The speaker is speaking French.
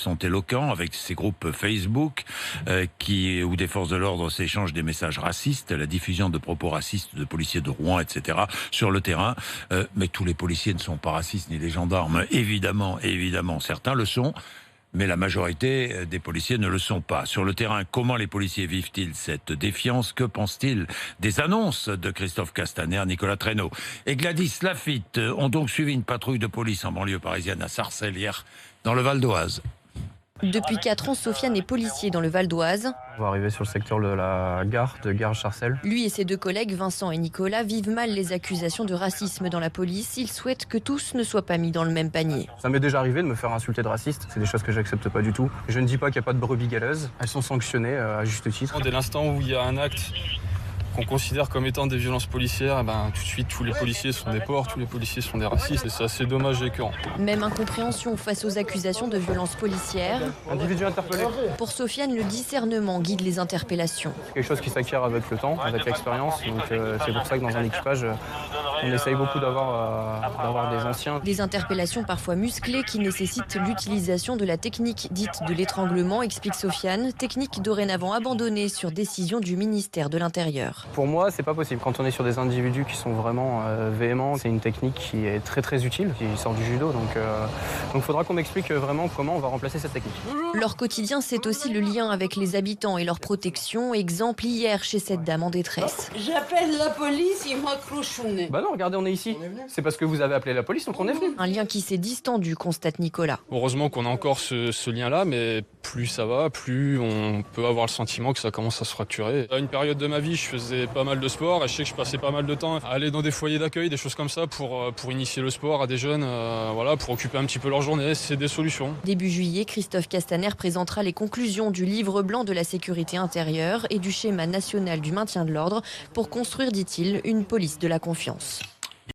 sont éloquents avec ces groupes Facebook où des forces de l'ordre s'échangent des messages racistes, la diffusion de propos racistes de policiers de Rouen, etc. sur le terrain. Mais tous les policiers ne sont pas racistes, ni les gendarmes. Évidemment, certains le sont. Mais la majorité des policiers ne le sont pas. Sur le terrain, comment les policiers vivent-ils cette défiance? Que pensent-ils des annonces de Christophe Castaner, Nicolas Traîneau et Gladys Laffitte ont donc suivi une patrouille de police en banlieue parisienne à Sarcelles hier, dans le Val d'Oise. Depuis 4 ans, Sofiane est policier dans le Val d'Oise. On va arriver sur le secteur de la gare de Garges-Sarcelles. Lui et ses 2 collègues, Vincent et Nicolas, vivent mal les accusations de racisme dans la police. Ils souhaitent que tous ne soient pas mis dans le même panier. Ça m'est déjà arrivé de me faire insulter de raciste. C'est des choses que j'accepte pas du tout. Je ne dis pas qu'il n'y a pas de brebis galeuses. Elles sont sanctionnées à juste titre. Dès l'instant où il y a un acte qu'on considère comme étant des violences policières, tout de suite tous les policiers sont des porcs, tous les policiers sont des racistes et c'est assez dommage et écœurant. Même incompréhension face aux accusations de violences policières. Individu interpellé. Pour Sofiane, le discernement guide les interpellations. C'est quelque chose qui s'acquiert avec le temps, avec l'expérience. Donc c'est pour ça que dans un équipage, on essaye beaucoup d'avoir des anciens. Des interpellations parfois musclées qui nécessitent l'utilisation de la technique dite de l'étranglement, explique Sofiane, technique dorénavant abandonnée sur décision du ministère de l'Intérieur. Pour moi, c'est pas possible. Quand on est sur des individus qui sont vraiment véhéments, c'est une technique qui est très très utile, qui sort du judo. Donc il faudra qu'on m'explique vraiment comment on va remplacer cette technique. Leur quotidien, c'est aussi le lien avec les habitants et leur protection. Exemple hier chez cette dame en détresse. J'appelle la police, ils m'accrochent au nez. Bah non, regardez, on est ici. C'est parce que vous avez appelé la police, donc on est venu. Un lien qui s'est distendu, constate Nicolas. Heureusement qu'on a encore ce lien-là, mais plus ça va, plus on peut avoir le sentiment que ça commence à se fracturer. À une période de ma vie, je faisais pas mal de sport et je sais que je passais pas mal de temps à aller dans des foyers d'accueil, des choses comme ça pour initier le sport à des jeunes, pour occuper un petit peu leur journée. C'est des solutions. Début juillet, Christophe Castaner présentera les conclusions du livre blanc de la sécurité intérieure et du schéma national du maintien de l'ordre pour construire, dit-il, une police de la confiance.